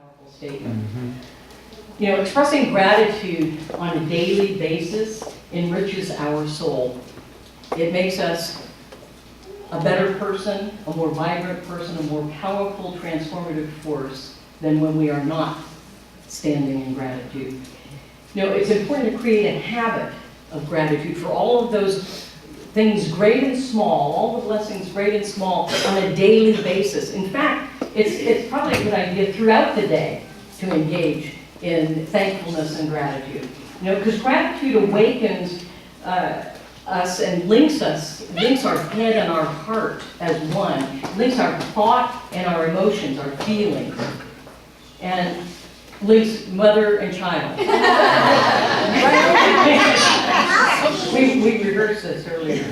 powerful statement. You know, expressing gratitude on a daily basis enriches our soul. It makes us a better person, a more vibrant person, a more powerful, transformative force than when we are not standing in gratitude. You know, it's important to create a habit of gratitude for all of those things great and small, all the blessings great and small on a daily basis. In fact, it's probably a good idea throughout the day to engage in thankfulness and gratitude. You know, because gratitude awakens us and links our head and our heart as one, links our thought and our emotions, our feelings, and links mother and child. we rehearsed this earlier.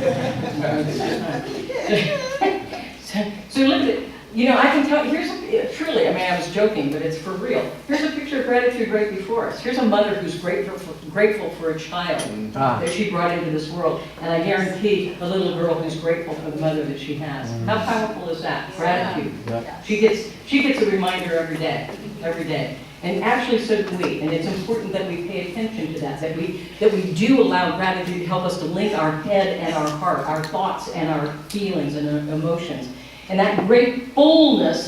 So look at, you know, I can tell, truly, I mean, I was joking, but it's for real. Here's a picture of gratitude right before us. Here's a mother who's grateful for a child that she brought into this world. And I guarantee a little girl who's grateful for the mother that she has. How powerful is that? Gratitude. Yeah. She gets a reminder every day. And actually so do we. And it's important that we pay attention to that we do allow gratitude to help us to link our head and our heart, our thoughts and our feelings and our emotions. And that great fullness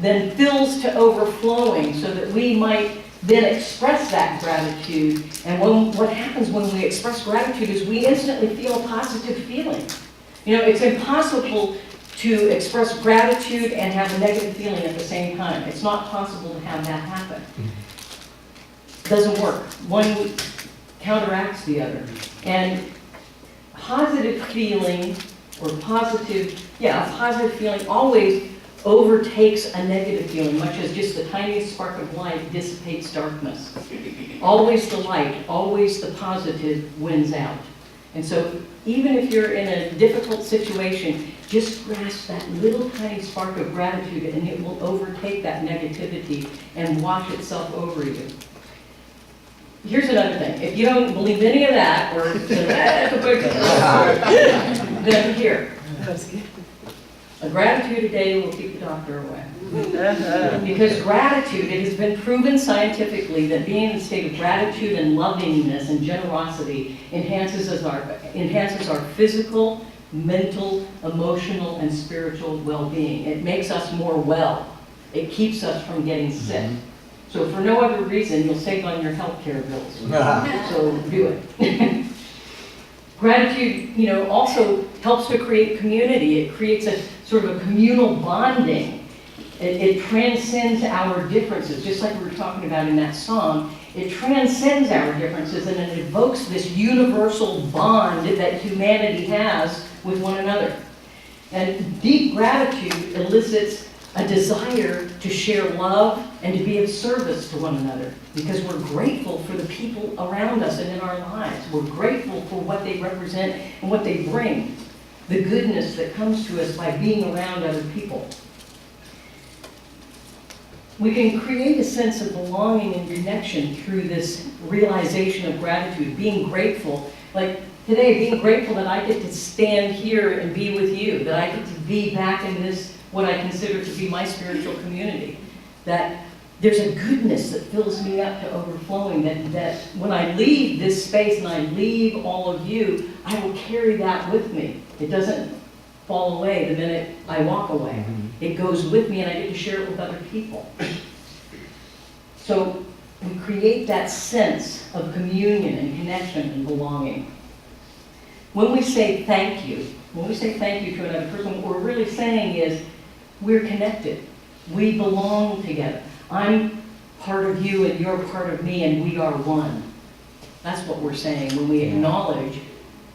then fills to overflowing so that we might then express that gratitude. And what happens when we express gratitude is we instantly feel a positive feeling. You know, it's impossible to express gratitude and have a negative feeling at the same time. It's not possible to have that happen. It doesn't work. One counteracts the other. And positive feeling or a positive feeling always overtakes a negative feeling, much as just the tiniest spark of light dissipates darkness. Always the light, always the positive wins out. And so even if you're in a difficult situation, just grasp that little tiny spark of gratitude and it will overtake that negativity and wash itself over you. Here's another thing. If you don't believe any of that, or then here. A gratitude a day will keep the doctor away. Because gratitude, it has been proven scientifically that being in a state of gratitude and lovingness and generosity enhances our physical, mental, emotional, and spiritual well-being. It makes us more well. It keeps us from getting sick. So for no other reason, you'll save on your health care bills. So do it. Gratitude, you know, also helps to create community. It creates a sort of a communal bonding. It transcends our differences, just like we were talking about in that song. It transcends our differences and it evokes this universal bond that humanity has with one another. And deep gratitude elicits a desire to share love and to be of service to one another because we're grateful for the people around us and in our lives. We're grateful for what they represent and what they bring, the goodness that comes to us by being around other people. We can create a sense of belonging and connection through this realization of gratitude, being grateful. Like today, being grateful that I get to stand here and be with you, that I get to be back in this, what I consider to be my spiritual community, that there's a goodness that fills me up to overflowing, that when I leave this space and I leave all of you, I will carry that with me. It doesn't fall away the minute I walk away. It goes with me and I get to share it with other people. So we create that sense of communion and connection and belonging. When we say thank you to another person, what we're really saying is we're connected. We belong together. I'm part of you and you're part of me and we are one. That's what we're saying when we acknowledge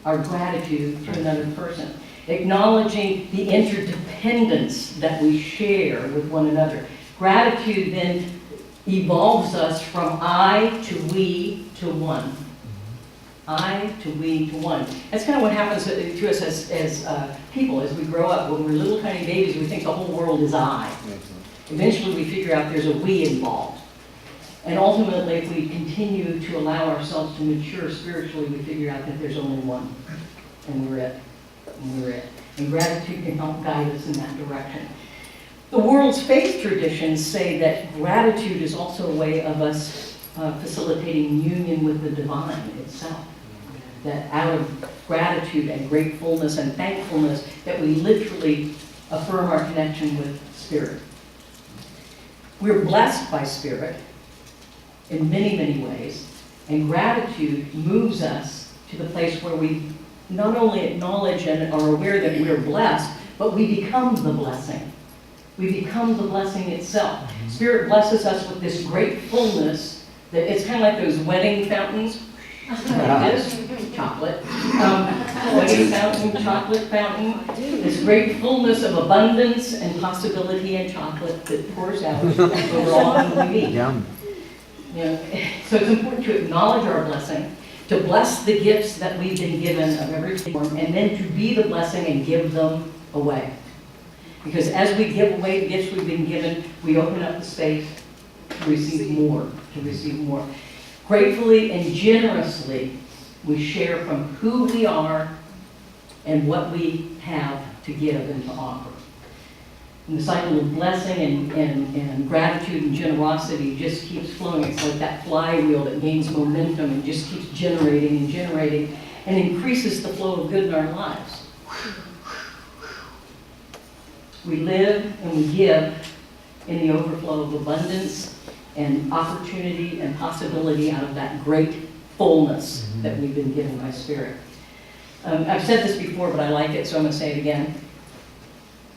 our gratitude to another person. Acknowledging the interdependence that we share with one another. Gratitude then evolves us from I to we to one. I to we to one. That's kind of what happens to us as people as we grow up. When we're little tiny babies, we think the whole world is I. Eventually we figure out there's a we involved. And ultimately, if we continue to allow ourselves to mature spiritually, we figure out that there's only one. And we're it. And gratitude can help guide us in that direction. The world's faith traditions say that gratitude is also a way of us facilitating union with the divine itself. That out of gratitude and gratefulness and thankfulness, that we literally affirm our connection with Spirit. We're blessed by Spirit in many, many ways, and gratitude moves us to the place where we not only acknowledge and are aware that we're blessed, but we become the blessing. We become the blessing itself. Spirit blesses us with this great fullness that it's kind of like those wedding fountains, like this, chocolate. Wedding fountain, chocolate fountain. This great fullness of abundance and possibility and chocolate that pours out over all who we meet. Yum. You know, so it's important to acknowledge our blessing, to bless the gifts that we've been given of every form, and then to be the blessing and give them away. Because as we give away the gifts we've been given, we open up the space to receive more, Gratefully and generously, we share from who we are and what we have to give and to offer. And the cycle of blessing and gratitude and generosity just keeps flowing. It's like that flywheel that gains momentum and just keeps generating and generating and increases the flow of good in our lives. We live and we give in the overflow of abundance and opportunity and possibility out of that great fullness that we've been given by Spirit. I've said this before, but I like it, so I'm going to say it again.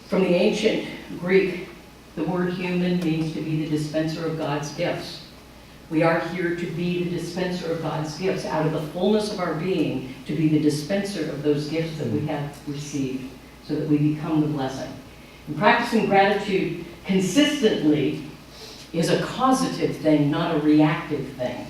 From the ancient Greek, the word human means to be the dispenser of God's gifts. We are here to be the dispenser of God's gifts, out of the fullness of our being, to be the dispenser of those gifts that we have received, so that we become the blessing. And practicing gratitude consistently is a causative thing, not a reactive thing.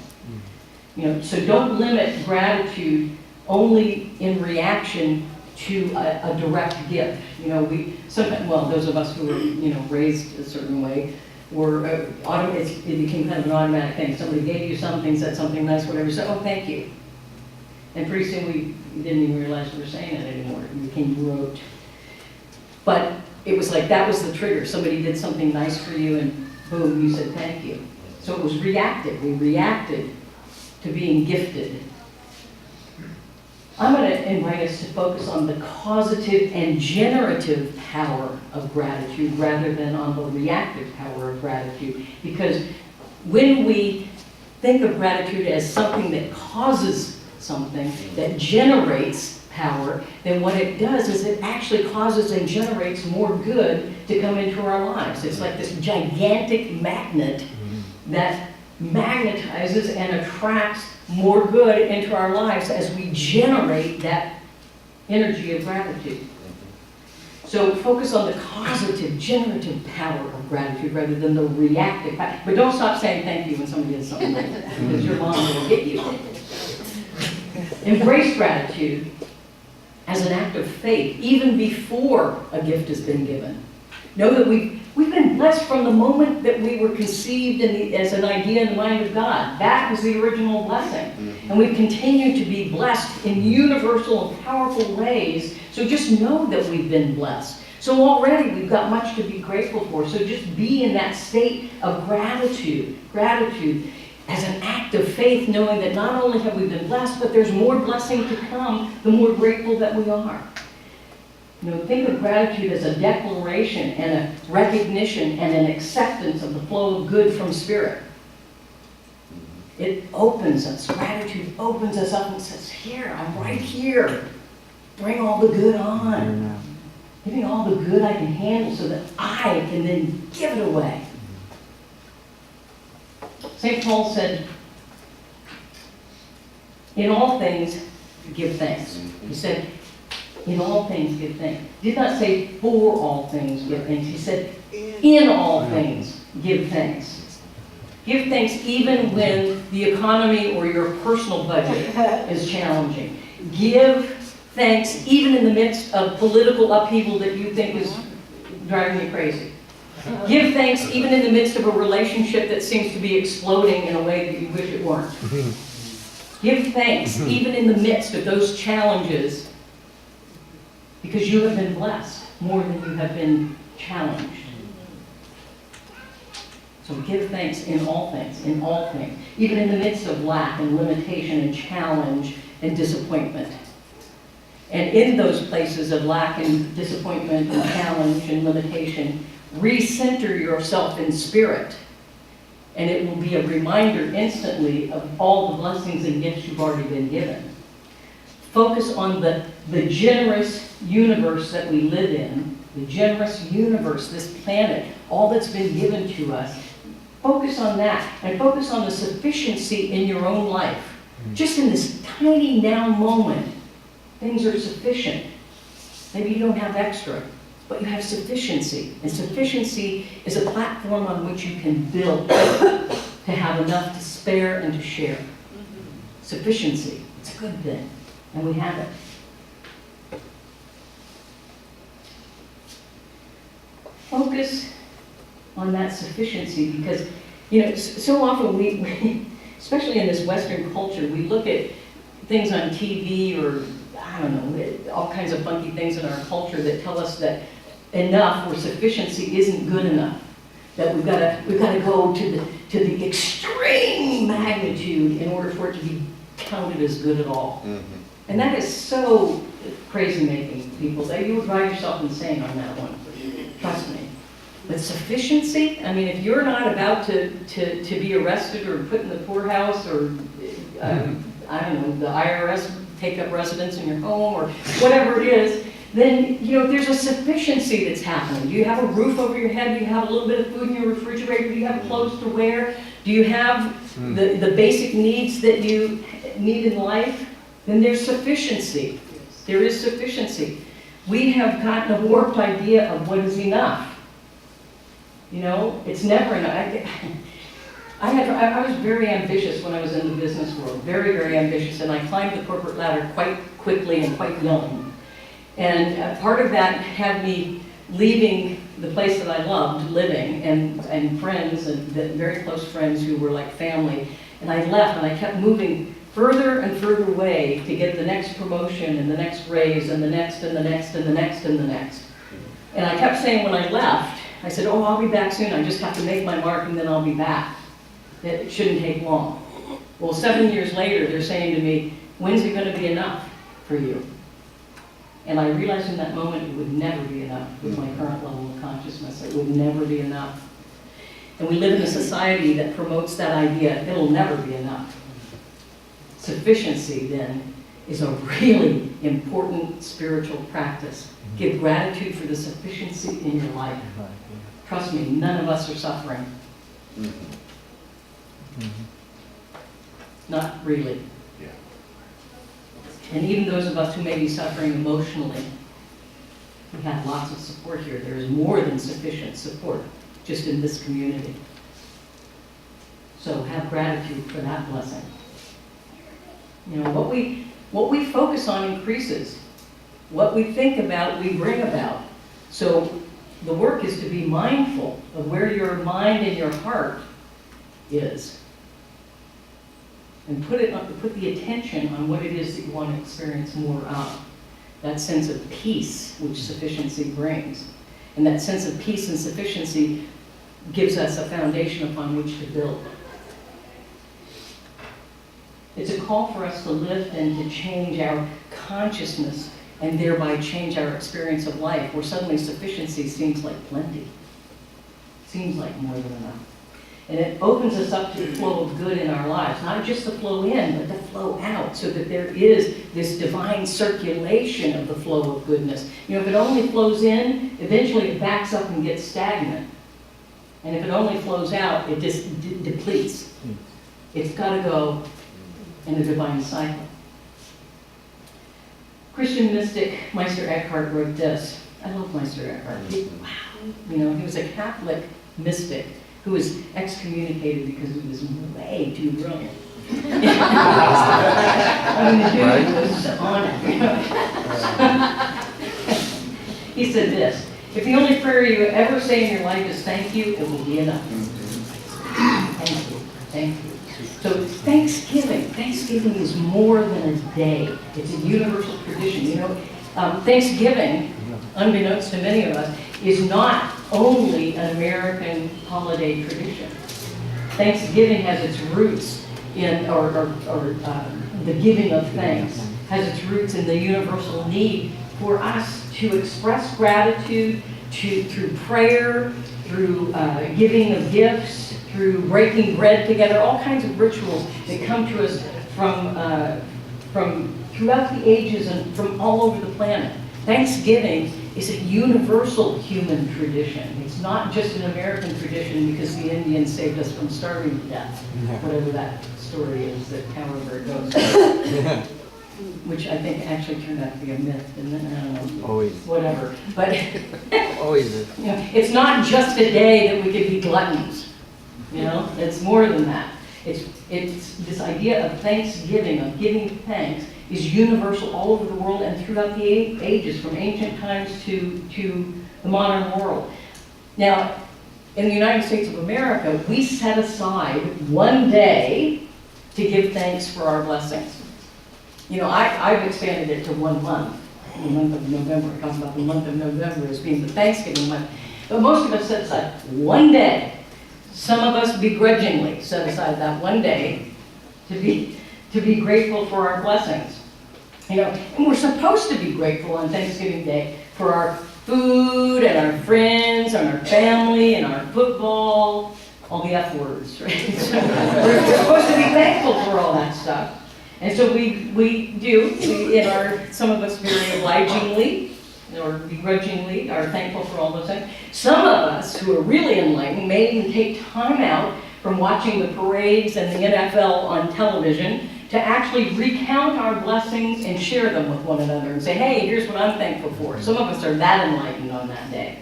You know, so don't limit gratitude only in reaction to a direct gift. You know, those of us who were, raised a certain way, it became kind of an automatic thing. Somebody gave you something, said something nice, whatever, you said, oh, thank you. And pretty soon we didn't even realize we were saying it anymore. It became rote. But it was like that was the trigger. Somebody did something nice for you and boom, you said thank you. So it was reactive. We reacted to being gifted. I'm going to invite us to focus on the causative and generative power of gratitude rather than on the reactive power of gratitude. Because when we think of gratitude as something that causes something, that generates power, then what it does is it actually causes and generates more good to come into our lives. It's like this gigantic magnet that magnetizes and attracts more good into our lives as we generate that energy of gratitude. So focus on the causative, generative power of gratitude rather than the reactive power. But don't stop saying thank you when somebody does something like that, because your mom will get you. Embrace gratitude as an act of faith, even before a gift has been given. Know that we've been blessed from the moment that we were conceived as an idea in the mind of God. That was the original blessing. And we've continued to be blessed in universal and powerful ways. So just know that we've been blessed. So already we've got much to be grateful for. So just be in that state of gratitude as an act of faith, knowing that not only have we been blessed, but there's more blessing to come, the more grateful that we are. Think of gratitude as a declaration and a recognition and an acceptance of the flow of good from Spirit. It opens us. Gratitude opens us up and says, here, I'm right here. Bring all the good on. Give me all the good I can handle so that I can then give it away. St. Paul said, in all things, give thanks. He said, in all things, give thanks. He did not say, for all things, give thanks. He said, in all things, give thanks. Give thanks even when the economy or your personal budget is challenging. Give thanks even in the midst of political upheaval that you think is driving you crazy. Give thanks even in the midst of a relationship that seems to be exploding in a way that you wish it weren't. Give thanks even in the midst of those challenges, because you have been blessed more than you have been challenged. So give thanks in all things, even in the midst of lack and limitation and challenge and disappointment. And in those places of lack and disappointment and challenge and limitation, recenter yourself in spirit. And it will be a reminder instantly of all the blessings and gifts you've already been given. Focus on the generous universe that we live in, the generous universe, this planet, all that's been given to us. Focus on that, and focus on the sufficiency in your own life. Just in this tiny now moment, things are sufficient. Maybe you don't have extra, but you have sufficiency. And sufficiency is a platform on which you can build to have enough to spare and to share. Sufficiency, it's a good thing, and we have it. Focus on that sufficiency because, you know, so often we especially in this Western culture, we look at things on TV or, I don't know, all kinds of funky things in our culture that tell us that enough or sufficiency isn't good enough. That we've got to go to the extreme magnitude in order for it to be counted as good at all. And that is so crazy making, people. You would drive yourself insane on that one. Trust me. But sufficiency, I mean, if you're not about to be arrested or put in the poorhouse or, I don't know, the IRS take up residence in your home or whatever it is, then, you know, there's a sufficiency that's happening. Do you have a roof over your head? Do you have a little bit of food in your refrigerator? Do you have clothes to wear? Do you have the basic needs that you need in life? Then there's sufficiency. There is sufficiency. We have gotten a warped idea of what is enough. You know, it's never enough. I was very ambitious when I was in the business world, very, very ambitious, and I climbed the corporate ladder quite quickly and quite young. And part of that had me leaving the place that I loved living and friends, and very close friends who were like family. And I left and I kept moving further and further away to get the next promotion and the next raise and the next and the next and the next and the next. And I kept saying when I left, I said, oh, I'll be back soon. I just have to make my mark and then I'll be back. It shouldn't take long. Well, 7 years later, they're saying to me, when's it going to be enough for you? And I realized in that moment it would never be enough with my current level of consciousness. It would never be enough. And we live in a society that promotes that idea, it'll never be enough. Sufficiency, then, is a really important spiritual practice. Give gratitude for the sufficiency in your life. Trust me, none of us are suffering. Not really. And even those of us who may be suffering emotionally, we have lots of support here. There is more than sufficient support just in this community. So have gratitude for that blessing. You know, what we focus on increases. What we think about, we bring about. So the work is to be mindful of where your mind and your heart is. And put the attention on what it is that you want to experience more of. That sense of peace which sufficiency brings. And that sense of peace and sufficiency gives us a foundation upon which to build. It's a call for us to lift and to change our consciousness and thereby change our experience of life, where suddenly sufficiency seems like plenty. Seems like more than enough. And it opens us up to the flow of good in our lives. Not just the flow in, but the flow out, so that there is this divine circulation of the flow of goodness. You know, if it only flows in, eventually it backs up and gets stagnant. And if it only flows out, it just depletes. It's got to go in a divine cycle. Christian mystic Meister Eckhart wrote this. I love Meister Eckhart. Wow. You know, he was a Catholic mystic who was excommunicated because he was way too brilliant. I mean, the dude was on it. He said this: if the only prayer you ever say in your life is thank you, it will be enough. Thank you. Thank you. So Thanksgiving is more than a day. It's a universal tradition. You know, Thanksgiving, unbeknownst to many of us, is not only an American holiday tradition. Thanksgiving has its roots in, or the giving of thanks has its roots in the universal need for us to express gratitude through prayer, through giving of gifts, through breaking bread together, all kinds of rituals that come to us from throughout the ages and from all over the planet. Thanksgiving is a universal human tradition. It's not just an American tradition because the Indians saved us from starving to death, whatever that story is that however it goes. Which I think actually turned out to be a myth, didn't it? I don't know. Always. Whatever. But always is. You know, it's not just a day that we can be gluttons. You know, it's more than that. It's this idea of Thanksgiving, of giving thanks, is universal all over the world and throughout the ages, from ancient times to the modern world. Now, in the United States of America, we set aside one day to give thanks for our blessings. You know, I've expanded it to 1 month, the month of November. I talk about the month of November as being the Thanksgiving month. But most of us set aside one day. Some of us begrudgingly set aside that one day to be grateful for our blessings. You know, and we're supposed to be grateful on Thanksgiving Day for our food and our friends and our family and our football, all the F words, right? We're supposed to be thankful for all that stuff. And so we do, some of us very obligingly or begrudgingly are thankful for all those things. Some of us who are really enlightened may even take time out from watching the parades and the NFL on television to actually recount our blessings and share them with one another and say, hey, here's what I'm thankful for. Some of us are that enlightened on that day.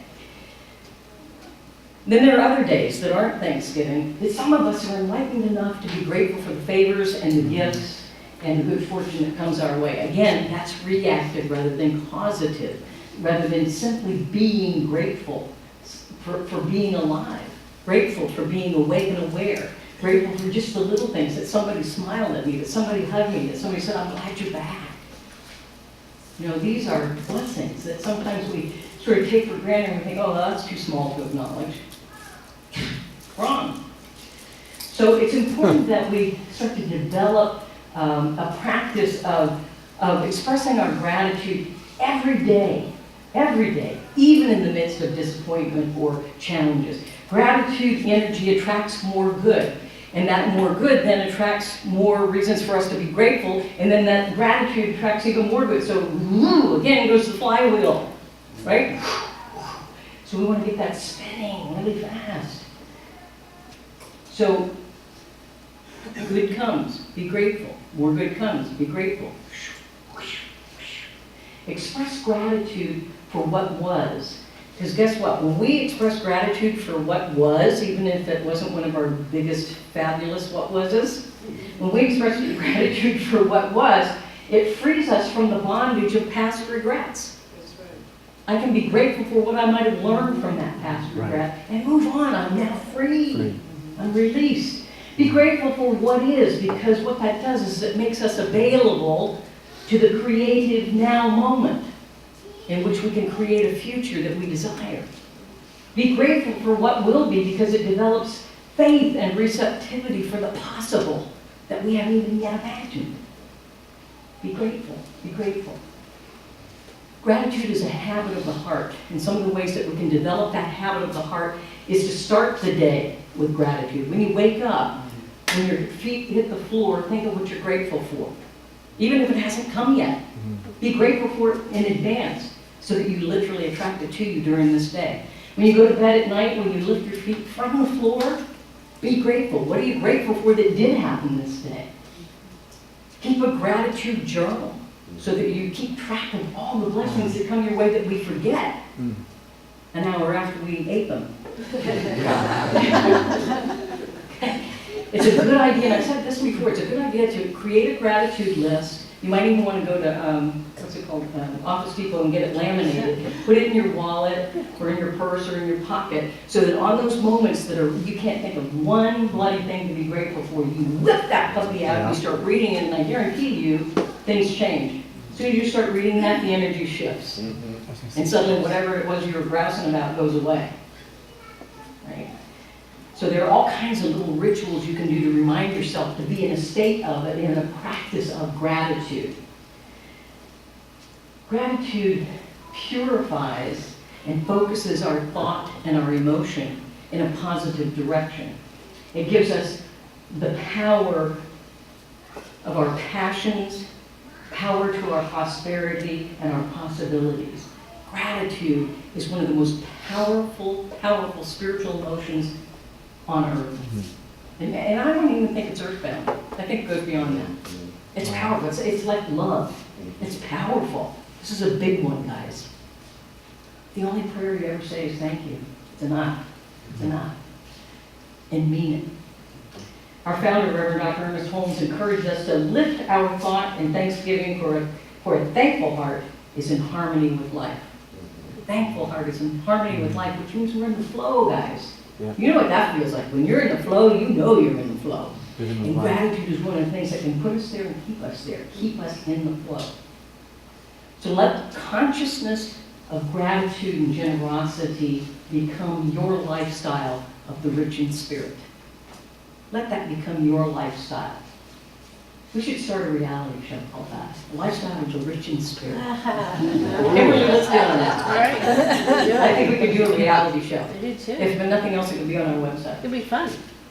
Then there are other days that aren't Thanksgiving that some of us are enlightened enough to be grateful for the favors and the gifts and the good fortune that comes our way. Again, that's reactive rather than causative, rather than simply being grateful for being alive, grateful for being awake and aware, grateful for just the little things, that somebody smiled at me, that somebody hugged me, that somebody said, I'm glad you're back. You know, these are blessings that sometimes we sort of take for granted and we think, oh, that's too small to acknowledge. Wrong. So it's important that we start to develop a practice of expressing our gratitude every day, even in the midst of disappointment or challenges. Gratitude energy attracts more good, and that more good then attracts more reasons for us to be grateful, and then that gratitude attracts even more good. So, again, goes the flywheel, right? So we want to get that spinning really fast. So, good comes, be grateful. More good comes, be grateful. Express gratitude for what was. Because guess what? When we express gratitude for what was, even if it wasn't one of our biggest fabulous what was's, when we express gratitude for what was, it frees us from the bondage of past regrets. That's right. I can be grateful for what I might have learned from that past regret and move on. I'm now free. I'm released. Be grateful for what is, because what that does is it makes us available to the creative now moment in which we can create a future that we desire. Be grateful for what will be, because it develops faith and receptivity for the possible that we haven't even yet imagined. Be grateful. Be grateful. Gratitude is a habit of the heart, and some of the ways that we can develop that habit of the heart is to start the day with gratitude. When you wake up, when your feet hit the floor, think of what you're grateful for. Even if it hasn't come yet, be grateful for it in advance so that you literally attract it to you during this day. When you go to bed at night, when you lift your feet from the floor, be grateful. What are you grateful for that did happen this day? Keep a gratitude journal so that you keep track of all the blessings that come your way that we forget an hour after we ate them. It's a good idea, and I've said this before, it's a good idea to create a gratitude list. You might even want to go to, Office Depot and get it laminated. Put it in your wallet, or in your purse, or in your pocket, so that on those moments that you can't think of one bloody thing to be grateful for, you whip that puppy out, and you start reading it, and I guarantee you, things change. As soon as you start reading that, the energy shifts. And suddenly whatever it was you were grousing about goes away. Right? So there are all kinds of little rituals you can do to remind yourself to be in a state of it, in a practice of gratitude. Gratitude purifies and focuses our thought and our emotion in a positive direction. It gives us the power of our passions, power to our prosperity and our possibilities. Gratitude is one of the most powerful spiritual emotions on earth. And I don't even think it's earthbound. I think it goes beyond that. It's powerful. It's like love. It's powerful. This is a big one, guys. The only prayer you ever say is thank you. It's enough. It's enough. And mean it. Our founder, Reverend Dr. Ernest Holmes, encouraged us to lift our thought and thanksgiving for a thankful heart is in harmony with life. A thankful heart is in harmony with life, which means we're in the flow, guys. Yeah. You know what that feels like. When you're in the flow, you know you're in the flow. And gratitude is one of the things that can put us there and keep us there, keep us in the flow. So let consciousness of gratitude and generosity become your lifestyle of the rich in spirit. Let that become your lifestyle. We should start a reality show called that. A lifestyle of the rich in spirit. Kimberly, let's get on that. Right. I think we could do a reality show. I do too. If nothing else, it could be on our website. It'd be fun.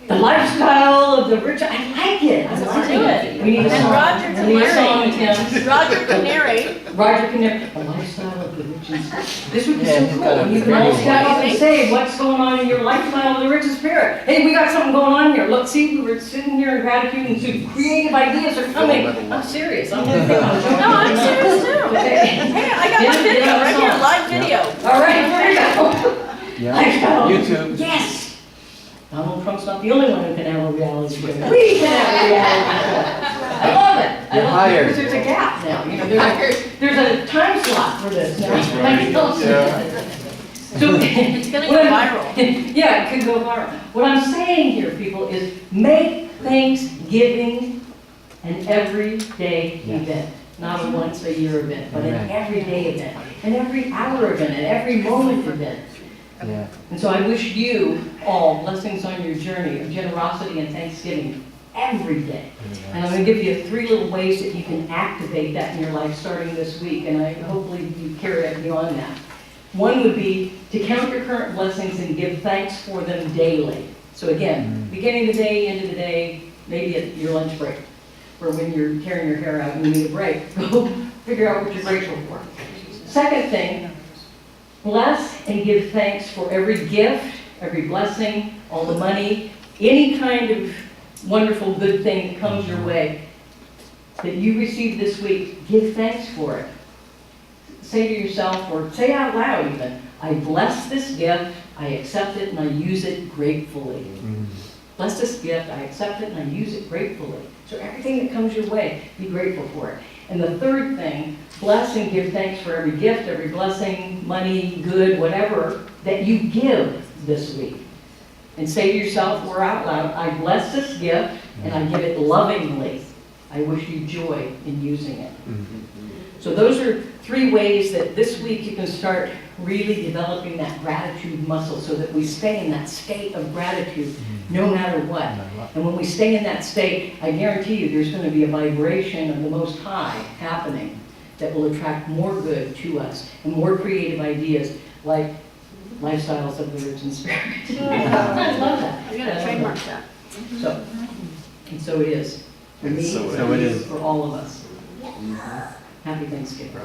The lifestyle of the rich. I like it. Let's do it. We need a And song. Roger We can need a song, narrate. Tim. Roger can narrate. Roger can narrate. The lifestyle of the rich and spirit. This would be Yeah, so he's cool. got a You can all video. step up and say what's going on in your lifestyle of the rich and spirit. Hey, we got something going on here. Look, see, we were sitting here in gratitude and some creative ideas are coming. I'm serious. I'm going to think I'm joking. No, I'm serious too. Hey, I got my video right here, live video. All right, here we go. Yeah. Lifestyle. YouTube. Yes. Donald Trump's not the only one who can have a reality show. We can have a reality show. I love it. You're hired. There's a gap now. You know, there's a time slot for this now. So It's gonna go viral. Yeah, it could go viral. What I'm saying here, people, is make Thanksgiving an everyday event. Not a once a year event, but an everyday event, an every hour event, an every moment event. Yeah. And so I wish you all blessings on your journey of generosity and thanksgiving every day. And I'm going to give you 3 little ways that you can activate that in your life starting this week, and hopefully you carry it beyond that. One would be to count your current blessings and give thanks for them daily. So again, beginning of the day, end of the day, maybe at your lunch break, or when you're tearing your hair out and you need a break, go figure out what you're grateful for. Second thing, bless and give thanks for every gift, every blessing, all the money, any kind of wonderful good thing that comes your way that you received this week. Give thanks for it. Say to yourself, or say out loud even, I bless this gift, I accept it, and I use it gratefully. Bless this gift, I accept it, and I use it gratefully. So everything that comes your way, be grateful for it. And the third thing, bless and give thanks for every gift, every blessing, money, good, whatever, that you give this week. And say to yourself or out loud, I bless this gift and I give it lovingly. I wish you joy in using it. So those are 3 ways that this week you can start really developing that gratitude muscle so that we stay in that state of gratitude no matter what. And when we stay in that state, I guarantee you there's going to be a vibration of the Most High happening that will attract more good to us and more creative ideas like lifestyles of the rich in spirit. I love that. You're gonna trademark that. So, and so it is. For me, So for it you, is. for all of us. Happy Thanksgiving.